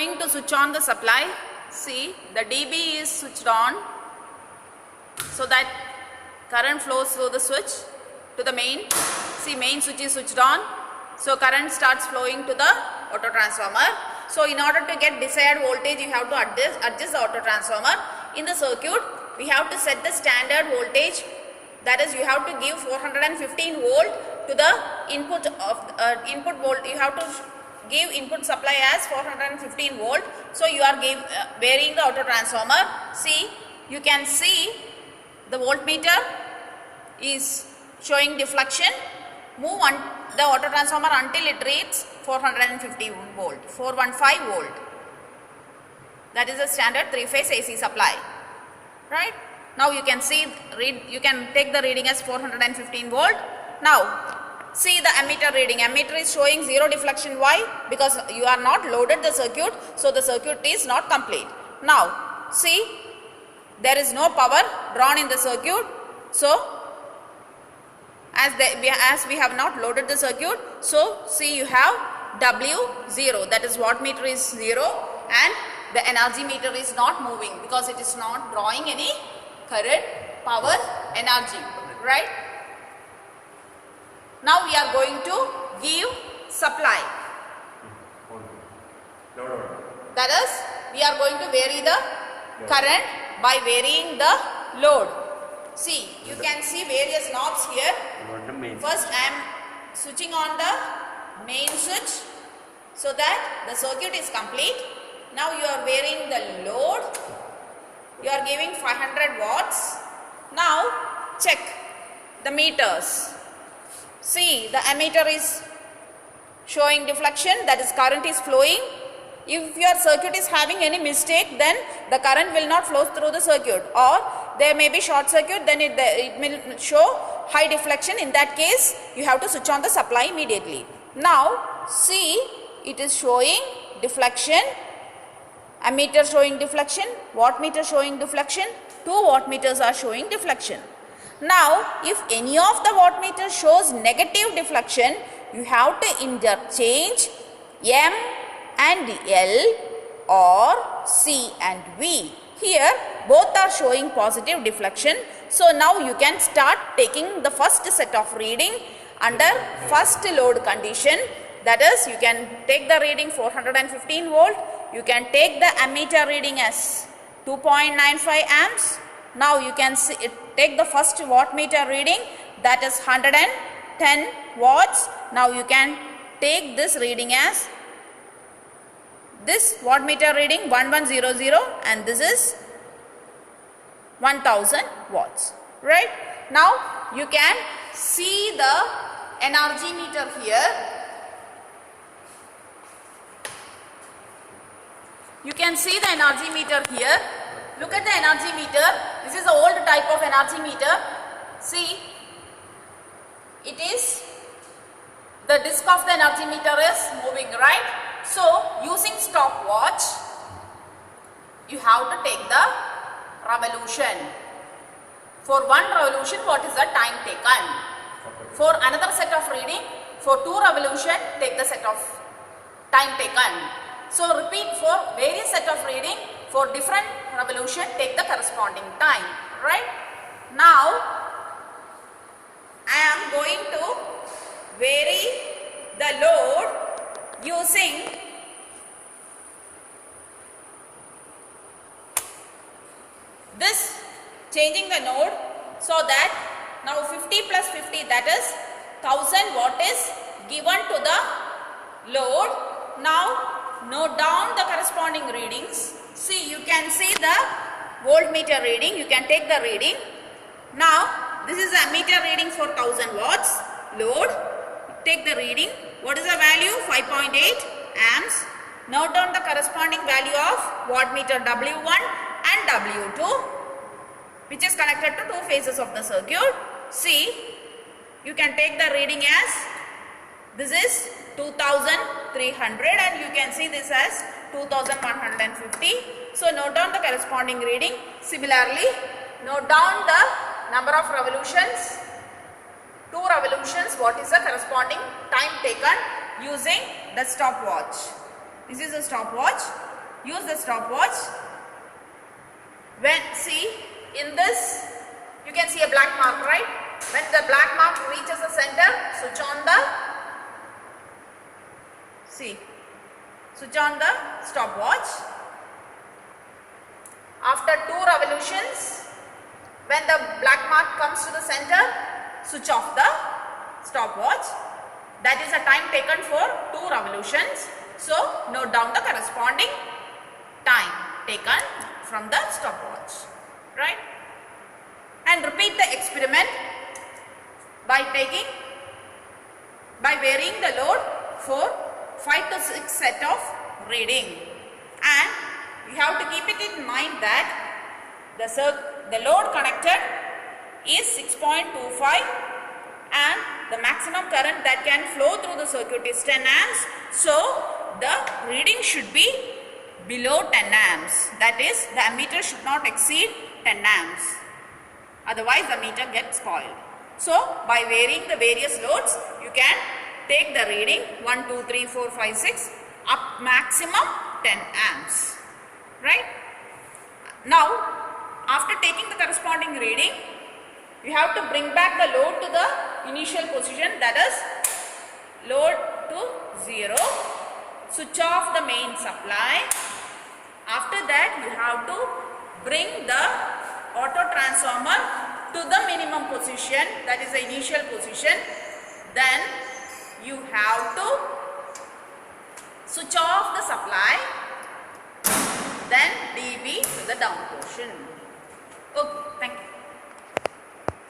going to switch on the supply. See, the DB is switched on so that current flows through the switch to the main. See, main switch is switched on, so current starts flowing to the auto transformer. So in order to get desired voltage, you have to adjust the auto transformer. In the circuit, we have to set the standard voltage, that is you have to give 415 volt to the input of input volt. You have to give input supply as 415 volt. So you are varying the auto transformer. See, you can see the voltmeter is showing deflection. Move on the auto transformer until it reaches 450 volt, 415 volt. That is the standard 3-phase AC supply, right? Now you can see, you can take the reading as 415 volt. Now see the ammeter reading. Ammeter is showing 0 deflection. Why? Because you are not loaded the circuit, so the circuit is not complete. Now see, there is no power drawn in the circuit. So as we have not loaded the circuit, so see you have W0, that is wattmeter is 0 and the energy meter is not moving because it is not drawing any current, power, energy, right? Now we are going to give supply. That is, we are going to vary the current by varying the load. See, you can see various knobs here. First I am switching on the main switch so that the circuit is complete. Now you are varying the load. You are giving 500 watts. Now check the meters. See, the ammeter is showing deflection, that is current is flowing. If your circuit is having any mistake, then the current will not flow through the circuit, or there may be short circuit, then it will show high deflection. In that case, you have to switch on the supply immediately. Now see, it is showing deflection, ammeter showing deflection, wattmeter showing deflection, 2 wattmeters are showing deflection. Now if any of the wattmeters shows negative deflection, you have to interchange M and L or C and V. Here both are showing positive deflection. So now you can start taking the first set of reading under first load condition. That is, you can take the reading 415 volt. You can take the ammeter reading as 2.95 amps. Now you can see take the first wattmeter reading, that is 110 watts. Now you can take this reading as this wattmeter reading 1100 and this is 1000 watts, right? Now you can see the energy meter here. You can see the energy meter here. Look at the energy meter. This is the old type of energy meter. See, it is the disc of the energy meter is moving, right? So using stopwatch, you have to take the revolution. For one revolution, what is the time taken? For another set of reading, for 2 revolution, take the set of time taken. So repeat for various set of reading, for different revolution, take the corresponding time, right? Now I am going to vary the load using this, changing the node so that now 50 plus 50, that is 1000 watt is given to the load. Now note down the corresponding readings. See, you can see the voltmeter reading. You can take the reading. Now this is the ammeter reading for 1000 watts load. Take the reading. What is the value? 5.8 amps. Note down the corresponding value of wattmeter W1 and W2, which is connected to 2 phases of the circuit. See, you can take the reading as this is 2300 and you can see this as 2150. So note down the corresponding reading. Similarly, note down the number of revolutions, 2 revolutions, what is the corresponding time taken using the stopwatch. This is a stopwatch. use the stopwatch. When, see, in this, you can see a black mark, right? When the black mark reaches the center, switch on the, see, switch on the stopwatch. After 2 revolutions, when the black mark comes to the center, switch off the stopwatch. That is the time taken for 2 revolutions. So, note down the corresponding time taken from the stopwatch, right? And repeat the experiment by varying the load for 5 to 6 set of reading. And you have to keep it in mind that the load connected is 6.25 and the maximum current that can flow through the circuit is 10 amps. So, the reading should be below 10 amps. That is, the ammeter should not exceed 10 amps. Otherwise, the meter gets spoiled. So, by varying the various loads, you can take the reading 1, 2, 3, 4, 5, 6 up maximum 10 amps. Right? Now, after taking the corresponding reading, you have to bring back the load to the initial position, that is load to 0. Switch off the main supply. After that, you have to bring the auto transformer to the minimum position, that is the initial position. Then you have to switch off the supply, then DB to the down portion. Okay.